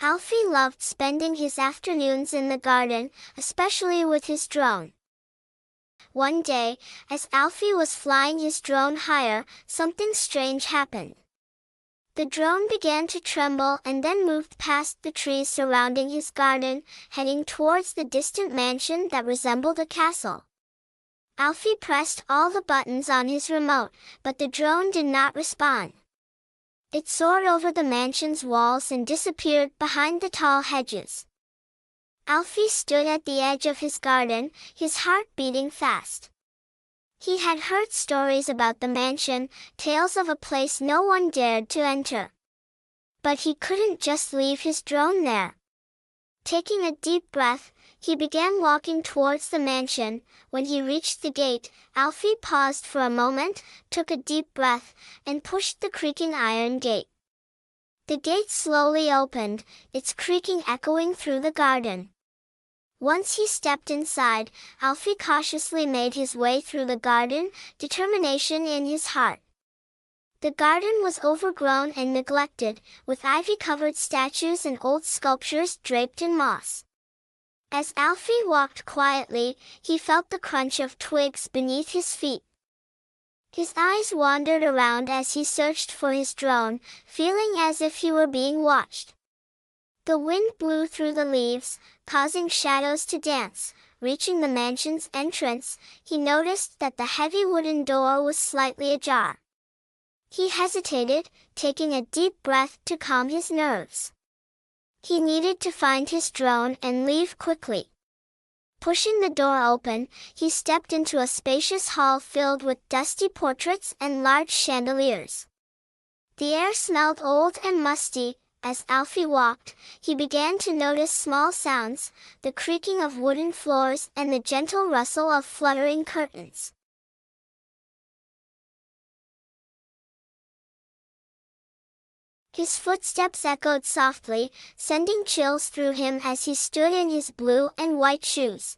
Alfie loved spending his afternoons in the garden, especially with his drone. One day, as Alfie was flying his drone higher, something strange happened. The drone began to tremble and then moved past the trees surrounding his garden, heading towards the distant mansion that resembled a castle. Alfie pressed all the buttons on his remote, but the drone did not respond. It soared over the mansion's walls and disappeared behind the tall hedges. Alfie stood at the edge of his garden, his heart beating fast. He had heard stories about the mansion, tales of a place no one dared to enter. But he couldn't just leave his drone there. Taking a deep breath, he began walking towards the mansion. When he reached the gate, Alfie paused for a moment, took a deep breath, and pushed the creaking iron gate. The gate slowly opened, its creaking echoing through the garden. Once he stepped inside, Alfie cautiously made his way through the garden, determination in his heart. The garden was overgrown and neglected, with ivy-covered statues and old sculptures draped in moss. As Alfie walked quietly, he felt the crunch of twigs beneath his feet. His eyes wandered around as he searched for his drone, feeling as if he were being watched. The wind blew through the leaves, causing shadows to dance. Reaching the mansion's entrance, he noticed that the heavy wooden door was slightly ajar. He hesitated, taking a deep breath to calm his nerves. He needed to find his drone and leave quickly. Pushing the door open, he stepped into a spacious hall filled with dusty portraits and large chandeliers. The air smelled old and musty. As Alfie walked, he began to notice small sounds, the creaking of wooden floors and the gentle rustle of fluttering curtains. His footsteps echoed softly, sending chills through him as he stood in his blue and white shoes.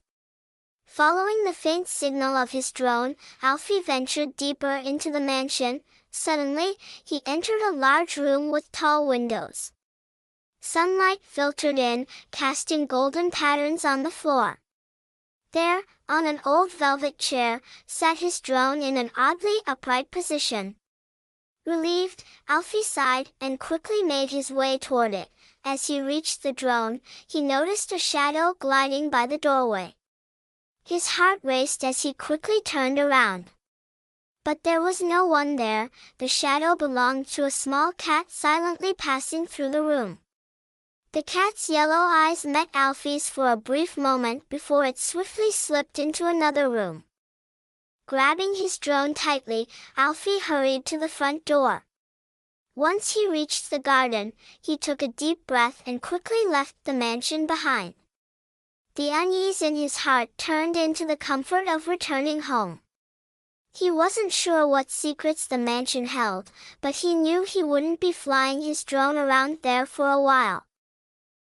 Following the faint signal of his drone, Alfie ventured deeper into the mansion. Suddenly, he entered a large room with tall windows. Sunlight filtered in, casting golden patterns on the floor. There, on an old velvet chair, sat his drone in an oddly upright position. Relieved, Alfie sighed and quickly made his way toward it. As he reached the drone, he noticed a shadow gliding by the doorway. His heart raced as he quickly turned around. But there was no one there. The shadow belonged to a small cat silently passing through the room. The cat's yellow eyes met Alfie's for a brief moment before it swiftly slipped into another room. Grabbing his drone tightly, Alfie hurried to the front door. Once he reached the garden, he took a deep breath and quickly left the mansion behind. The unease in his heart turned into the comfort of returning home. He wasn't sure what secrets the mansion held, but he knew he wouldn't be flying his drone around there for a while.